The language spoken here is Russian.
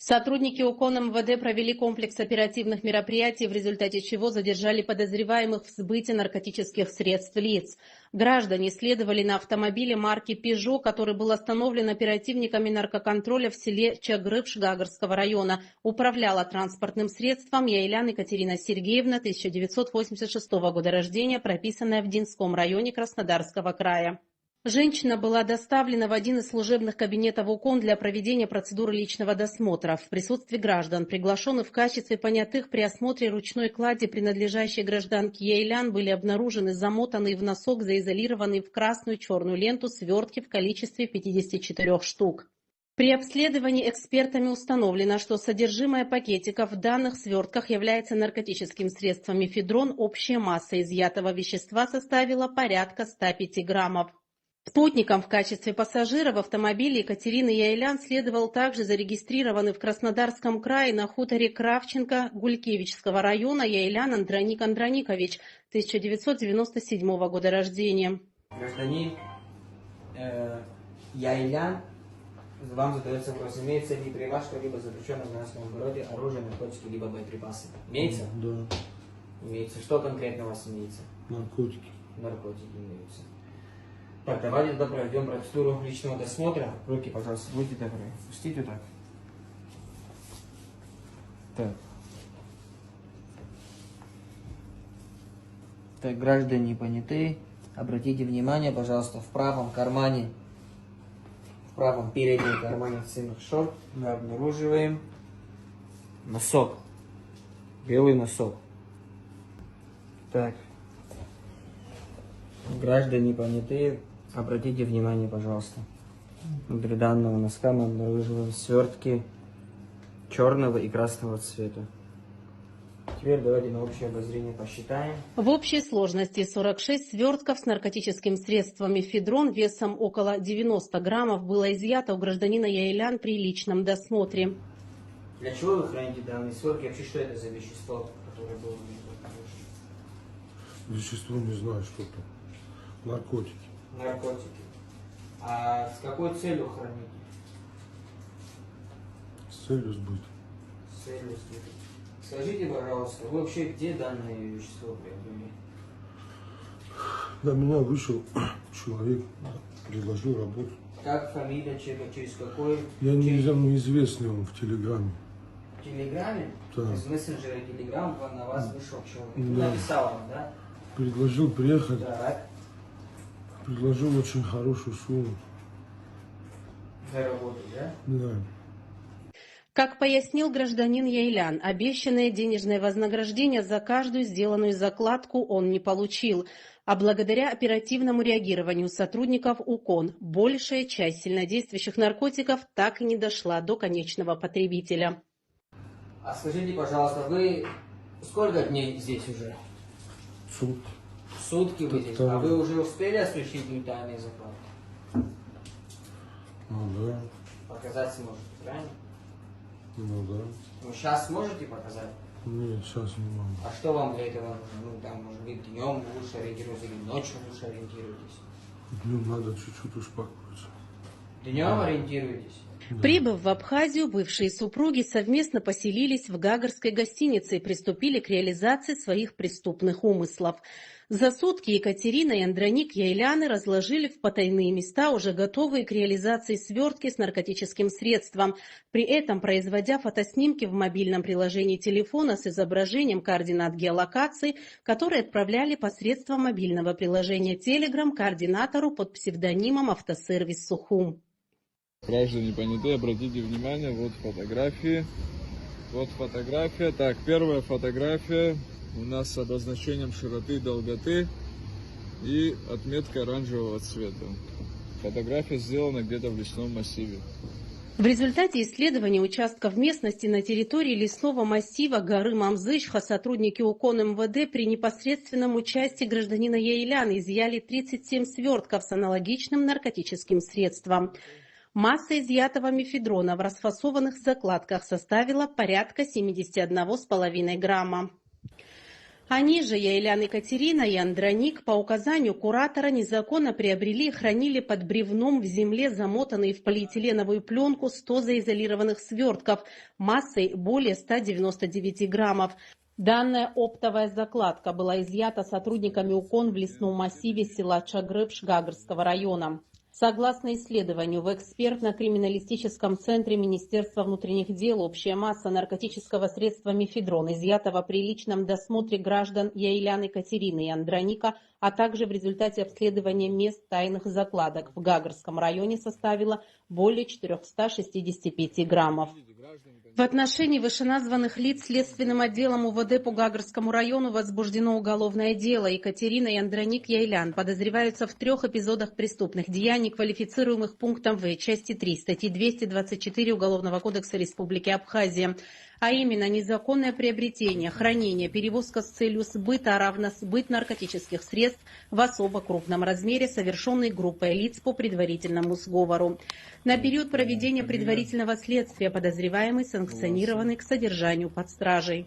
Сотрудники УКОН МВД провели комплекс оперативных мероприятий, в результате чего задержали подозреваемых в сбытии наркотических средств лиц. Граждане следовали на автомобиле марки «Пежо», который был остановлен оперативниками наркоконтроля в селе Чагрыбш Гагарского района. Управляла транспортным средством Яйлян Екатерина Сергеевна, 1986 года рождения, прописанная в Динском районе Краснодарского края. Женщина была доставлена в один из служебных кабинетов УКОН для проведения процедуры личного досмотра. В присутствии граждан, приглашенных в качестве понятых, при осмотре ручной клади, принадлежащей гражданке Яйлян, были обнаружены замотанные в носок, заизолированные в красную черную ленту свертки в количестве 54 штук. При обследовании экспертами установлено, что содержимое пакетиков в данных свертках является наркотическим средством мефедрон. Общая масса изъятого вещества составила порядка 105 граммов. Спутником в качестве пассажира в автомобиле Екатерины Яйлян следовал также зарегистрированный в Краснодарском крае на хуторе Кравченко Гулькевичского района Яйлян Андроник Андроникович, 1997 года рождения. Гражданин Яйлян, вам задается вопрос, имеется ли при вас что-либо запрещенное в нашем городе, оружие, наркотики, либо боеприпасы? Имеется? Да. Имеется. Что конкретно у вас имеется? Наркотики. Наркотики имеются. Так, давайте тогда проведем процедуру личного досмотра. Руки, пожалуйста, будьте добры. Пустите так. Так. Так, граждане понятые, обратите внимание, пожалуйста, в правом кармане, в правом переднем кармане цинных шорт мы обнаруживаем носок. Белый носок. Так. Граждане понятые, обратите внимание, пожалуйста. Внутри данного носка мы обнаруживаем свертки черного и красного цвета. Теперь давайте на общее обозрение посчитаем. В общей сложности 46 свертков с наркотическим средством мефедрон весом около 90 граммов было изъято у гражданина Яйлян при личном досмотре. Для чего вы храните данные свертки? Вообще, что это за вещество, которое было? Вещество не знаю, что это. Наркотики. Наркотики. А с какой целью храните? С целью сбыта. С целью сбыта. Скажите, пожалуйста, вы вообще где данное вещество приобрели? На меня вышел человек, предложил работу. Как фамилия человека, через какой? Я неизвестный он в Телеграме. В Телеграме? Да. Из мессенджера Телеграм на вас вышел человек. Да. Написал вам, да? Предложил приехать. Так. Предложил очень хорошую сумму. За работу, да? Да. Как пояснил гражданин Яйлян, обещанное денежное вознаграждение за каждую сделанную закладку он не получил, а благодаря оперативному реагированию сотрудников УКОН большая часть сильнодействующих наркотиков так и не дошла до конечного потребителя. А скажите, пожалуйста, вы сколько дней здесь уже? Сутки. Сутки вы здесь. А вы уже успели осуществить тайные закладки? Ну да. Показать сможете, правильно? Ну да. Ну, сейчас сможете показать? Нет, сейчас не могу. А что вам для этого нужно? Ну, там, может быть, днем лучше ориентируетесь или ночью лучше ориентируетесь? Днем надо чуть-чуть успокоиться. Днем ориентируетесь? Да. Прибыв в Абхазию, бывшие супруги совместно поселились в Гагарской гостинице и приступили к реализации своих преступных умыслов. За сутки Екатерина и Андроник Яйляны разложили в потайные места уже готовые к реализации свертки с наркотическим средством, при этом производя фотоснимки в мобильном приложении телефона с изображением координат геолокации, которые отправляли посредством мобильного приложения Telegram координатору под псевдонимом «Автосервис Сухум». Граждане понятые, обратите внимание, вот фотографии. Вот фотография. Так, первая фотография у нас с обозначением широты и долготы и отметка оранжевого цвета. Фотография сделана где-то в лесном массиве. В результате исследования участков местности на территории лесного массива горы Мамзычха сотрудники УКОН МВД при непосредственном участии гражданина Яйляна изъяли 37 свертков с аналогичным наркотическим средством. Масса изъятого мефедрона в расфасованных закладках составила порядка 71,5 грамма. Они же, Яйлян Екатерина и Андроник, по указанию куратора незаконно приобрели и хранили под бревном в земле замотанные в полиэтиленовую пленку 100 заизолированных свертков массой более 199 граммов. Данная оптовая закладка была изъята сотрудниками УКОН в лесном массиве села Чагрыб Гагарского района. Согласно исследованию, в экспертно-криминалистическом центре Министерства внутренних дел общая масса наркотического средства мефедрон, изъятого при личном досмотре граждан Яйлян Екатерины и Андроника, а также в результате обследования мест тайных закладок в Гагарском районе, составила более 465 граммов. В отношении вышеназванных лиц следственным отделом УВД по Гагарскому району возбуждено уголовное дело. Екатерина и Андроник Яйлян подозреваются в 3 эпизодах преступных деяний, квалифицируемых пунктом В части 3 статьи 224 Уголовного кодекса Республики Абхазия, а именно незаконное приобретение, хранение, перевозка с целью сбыта, а равно сбыт наркотических средств в особо крупном размере, совершенный группой лиц по предварительному сговору. На период проведения предварительного следствия подозреваемый санкционированный к содержанию под стражей.